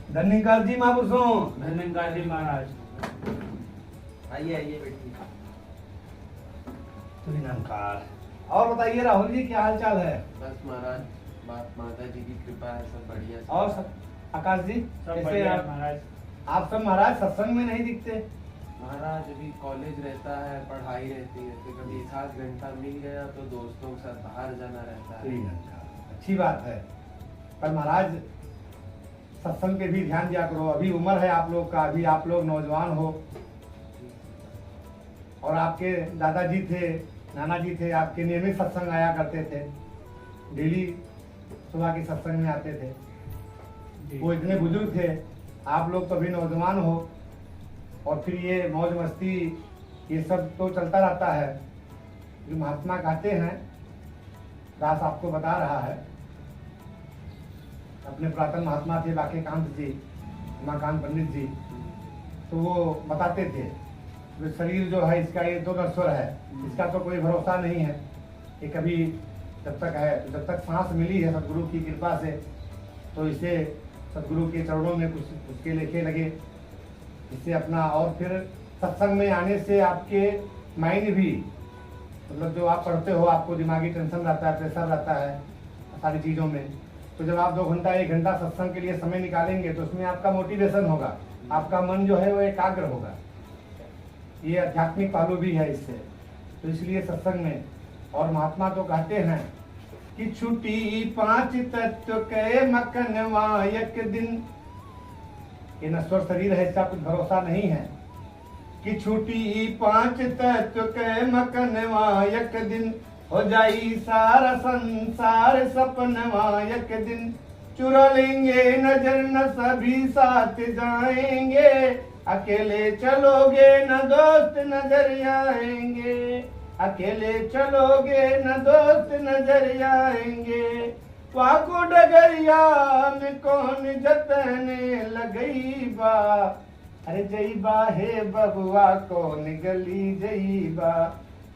धन्यकार जी महापुरुषों। धन्यकार जी महाराज। आइए आइए बैठिए। धन्यकार। और बताइए राहुल जी, क्या हाल चाल है? बस महाराज, बाप माता जी की कृपा है, सब बढ़िया। और सब आकाश जी सब कैसे बढ़िया आप? महाराज। आप सब महाराज सत्संग में नहीं दिखते। महाराज अभी कॉलेज रहता है, पढ़ाई रहती है, तो कभी 1 घंटा मिल गया तो दोस्तों के साथ बाहर जाना रहता है। अच्छी बात है, पर महाराज सत्संग पे भी ध्यान दिया करो। अभी उम्र है आप लोग का, अभी आप लोग नौजवान हो। और आपके दादाजी थे, नाना जी थे, आपके नियमित सत्संग आया करते थे, डेली सुबह के सत्संग में आते थे। वो इतने बुजुर्ग थे, आप लोग तो अभी नौजवान हो, और फिर ये मौज मस्ती ये सब तो चलता रहता है। जो महात्मा कहते हैं, दास आपको बता रहा है, अपने पुरातन महात्मा थे बाकेकांत जी, उमाकांत पंडित जी, तो वो बताते थे जो शरीर जो है इसका ये दो नश्वर है, इसका तो कोई भरोसा नहीं है। ये कभी जब तक है, जब तक सांस मिली है सदगुरु की कृपा से, तो इसे सदगुरु के चरणों में कुछ उसके लेखे लगे, इससे अपना। और फिर सत्संग में आने से आपके माइंड भी, मतलब जो आप पढ़ते हो, आपको दिमागी टेंशन रहता है, प्रेशर रहता है सारी चीज़ों में, तो जब आप 2 घंटा 1 घंटा सत्संग के लिए समय निकालेंगे तो उसमें आपका मोटिवेशन होगा, आपका मन जो है वो एकाग्र होगा। ये आध्यात्मिक पहलू भी है इससे, तो इसलिए सत्संग में। और महात्मा तो कहते हैं कि छुट्टी 5 तत्व के मकनवा एक दिन। ये नश्वर शरीर है, इसका कुछ भरोसा नहीं है। कि छुट्टी 5 तत्व के मकनवा एक दिन, हो जाई सारा संसार सपनवा एक दिन। चुरा लेंगे नजर न सभी साथ जाएंगे, अकेले चलोगे न दोस्त नजर आएंगे, अकेले चलोगे न दोस्त नजर आएंगे। वाको डगरिया में कौन जतने लगई बा, अरे जईबा हे बबुआ कौन गली जईबा,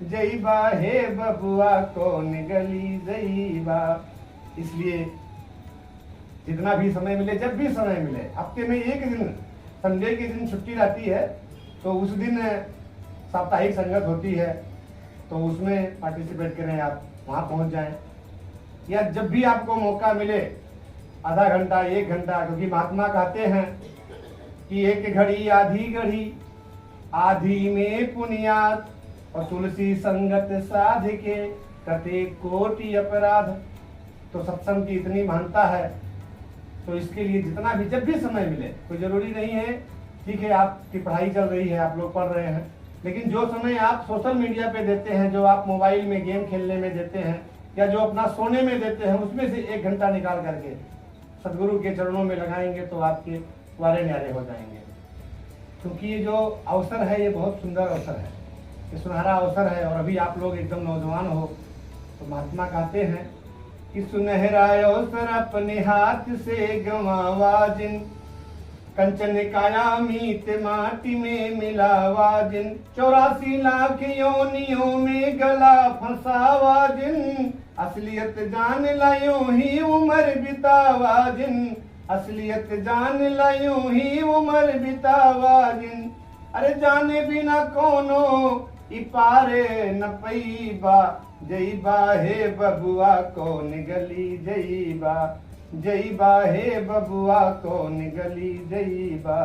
जईबा हे बबुआ कौन गली जईबा। इसलिए जितना भी समय मिले, जब भी समय मिले, हफ्ते में 1 दिन, संडे के दिन छुट्टी रहती है, तो उस दिन साप्ताहिक संगत होती है, तो उसमें पार्टिसिपेट करें, आप वहाँ पहुँच जाएं। या जब भी आपको मौका मिले, आधा घंटा 1 घंटा, क्योंकि महात्मा कहते हैं कि एक घड़ी आधी घड़ी, आधी में पुनियाद, और तुलसी संगत साध के कते कोटि अपराध। तो सत्संग की इतनी महानता है, तो इसके लिए जितना भी जब भी समय मिले, कोई जरूरी नहीं है, ठीक है आपकी पढ़ाई चल रही है, आप लोग पढ़ रहे हैं, लेकिन जो समय आप सोशल मीडिया पे देते हैं, जो आप मोबाइल में गेम खेलने में देते हैं, या जो अपना सोने में देते हैं, उसमें से 1 घंटा निकाल करके सदगुरु के चरणों में लगाएंगे तो आपके वारे न्यारे हो जाएंगे। क्योंकि ये जो अवसर है, ये बहुत सुंदर अवसर है, ये सुनहरा अवसर है। और अभी आप लोग एकदम नौजवान हो, तो महात्मा कहते हैं कि सुनहरा अवसर अपने हाथ से गंवावा जिन, कंचन काया मीत माटी में मिलावा जिन। 84 लाख योनियों में गला फंसावा जिन, असलियत जान लायो ही उम्र बितावा जिन, असलियत जान लायो ही उम्र बितावा जिन। अरे जाने बिना कोनो इपारे न पैबा, जईबा हे बबुआ कौन गली जईबा, जईबा हे बबुआ कौन गली जईबा।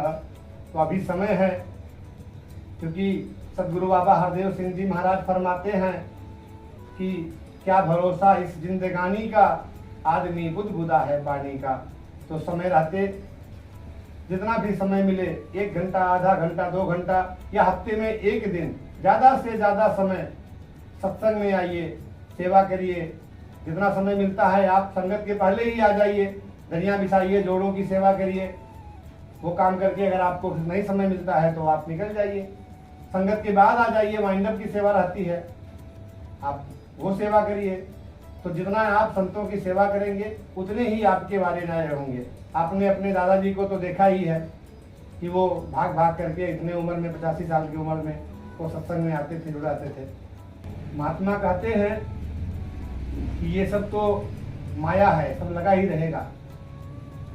तो अभी समय है, क्योंकि सदगुरु बाबा हरदेव सिंह जी महाराज फरमाते हैं कि क्या भरोसा इस जिंदगानी का, आदमी बुदबुदा है पानी का। तो समय रहते जितना भी समय मिले, 1 घंटा, आधा घंटा, 2 घंटा, या हफ्ते में 1 दिन, ज़्यादा से ज़्यादा समय सत्संग में आइए, सेवा करिए। जितना समय मिलता है आप संगत के पहले ही आ जाइए, धनिया बिछाइए, जोड़ों की सेवा करिए। वो काम करके अगर आपको नहीं समय मिलता है तो आप निकल जाइए, संगत के बाद आ जाइए, वाइंडअप की सेवा रहती है, आप वो सेवा करिए। तो जितना आप संतों की सेवा करेंगे, उतने ही आपके वारे न्यारे होंगे। आपने अपने दादाजी को तो देखा ही है कि वो भाग भाग करके इतने उम्र में, 85 साल की उम्र में वो सत्संग में आते थे, जुड़ाते थे। महात्मा कहते हैं कि ये सब तो माया है, सब लगा ही रहेगा।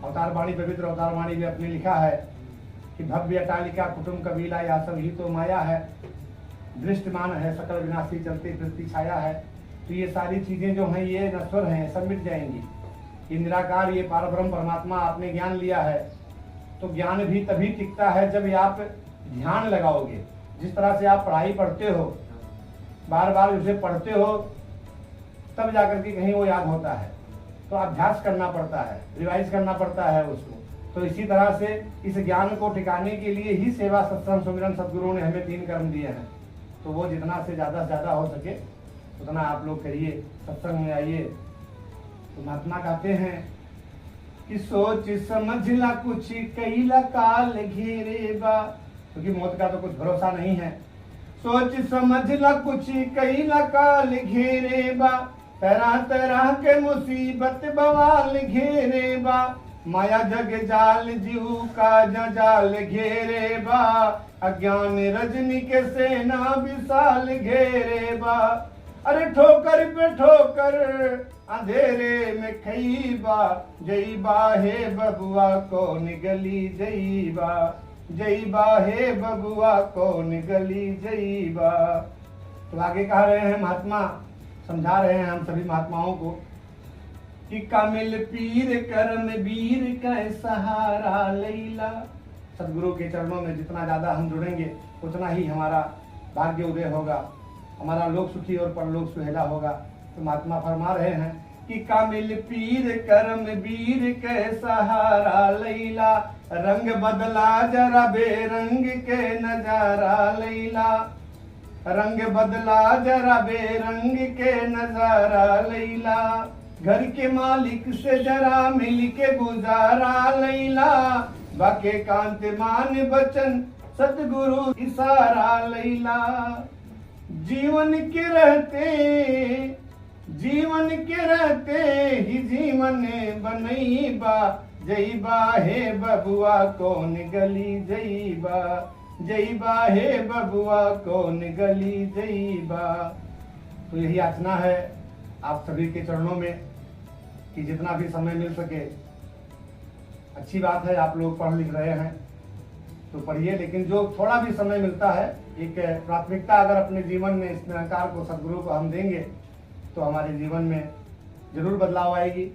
अवतार वाणी, पवित्र अवतार वाणी में अपने लिखा है कि भव्य अटालिका कुटुंब कबीला या सब ही तो माया है, दृष्टमान है सकल विनाशी चलते फिरती छाया है। तो ये सारी चीजें जो हैं ये नश्वर हैं, सब मिट जाएंगी। ये निराकार, ये पारब्रह्म परमात्मा आपने ज्ञान लिया है तो ज्ञान भी तभी टिकता है जब आप ध्यान लगाओगे। जिस तरह से आप पढ़ाई पढ़ते हो, बार बार उसे पढ़ते हो, तब जाकर के कहीं वो याद होता है। तो अभ्यास करना पड़ता है, रिवाइज करना पड़ता है उसको। तो इसी तरह से इस ज्ञान को टिकाने के लिए ही सेवा, सत्संग, सुमिरन सदगुरुओं ने हमें 3 कर्म दिए हैं। तो वो जितना से ज्यादा हो सके उतना आप लोग करिए, सत्संग में आइए। तो महात्मा कहते हैं कि सोच समझ ला कुछ कैला काल घेरे बा, क्योंकि मौत का तो कुछ भरोसा नहीं है। सोच समझ ला कुछ कैला काल घेरे बा, तरह तरह के मुसीबत बवाल घेरे बा, माया जग जाल जीव का जंजाल घेरे बा, अज्ञान रजनी के सेना विशाल घेरे बा, अरे ठोकर पे ठोकर अंधेरे में खईबा, जईबा हे बबुआ कौन गली जईबा, जईबा हे बबुआ कौन गली जईबा। तो आगे कह रहे हैं महात्मा, समझा रहे हैं हम सभी महात्माओं को कि कामिल पीर कर्म वीर का सहारा लैला। सदगुरु के चरणों में जितना ज्यादा हम जुड़ेंगे उतना ही हमारा भाग्य उदय होगा, हमारा लोक सुखी और परलोक सुहेला होगा। तो महात्मा फरमा रहे हैं कि कामिल पीर कर्म वीर के सहारा लैला, रंग बदला जरा बेरंग के नजारा लैला, रंग बदला जरा बेरंग के नजारा लैला, घर के मालिक से जरा मिल के गुजारा लैला, बाके कांत मान बचन सतगुरु इशारा लैला। जीवन के रहते ही जीवन बनईबा, जईबा हे बबुआ कौन गली जईबा, जईबा हे बबुआ कौन गली जईबा। तो यही याचना है आप सभी के चरणों में कि जितना भी समय मिल सके, अच्छी बात है आप लोग पढ़ लिख रहे हैं तो पढ़िए, लेकिन जो थोड़ा भी समय मिलता है एक प्राथमिकता अगर अपने जीवन में इस निरंकार को, सदगुरु को हम देंगे तो हमारे जीवन में जरूर बदलाव आएगी।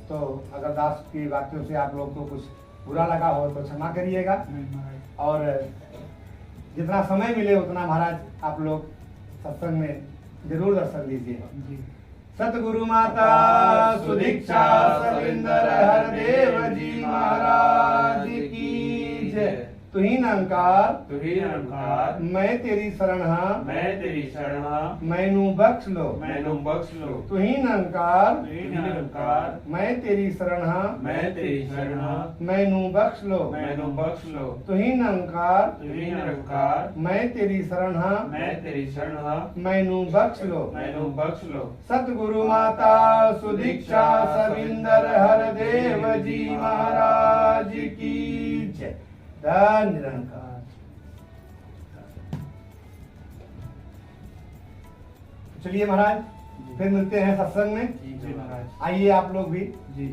तो अगर दास की बातों से आप लोग को कुछ बुरा लगा हो तो क्षमा करिएगा, और जितना समय मिले उतना महाराज आप लोग सत्संग में जरूर दर्शन दीजिए। सतगुरु माता सुदीक्षा सविंदर हरदेव जी महाराज की जय। तू ही निरंकार, तू ही निरंकार, मैं तेरी शरण हाँ, मैं तेरी शरण हाँ, मैनू बख्श लो, मैनू बख्श लो। तू ही निरंकार, तू ही निरंकार, मैं तेरी शरण हाँ, मैं तेरी शरण हाँ, मैनू बख्श लो, मैनू बख्श लो। तू ही निरंकार, तू ही निरंकार, मैं तेरी शरण हाँ, मैं तेरी शरण हाँ, मैनू बख्श लो, मैनू बख्श लो। सतगुरु माता सुदीक्षा सविंदर हरदेव जी महाराज की जय। धन निरंकार। चलिए महाराज फिर मिलते हैं सत्संग में। जी महाराज। आइए आप लोग भी। जी।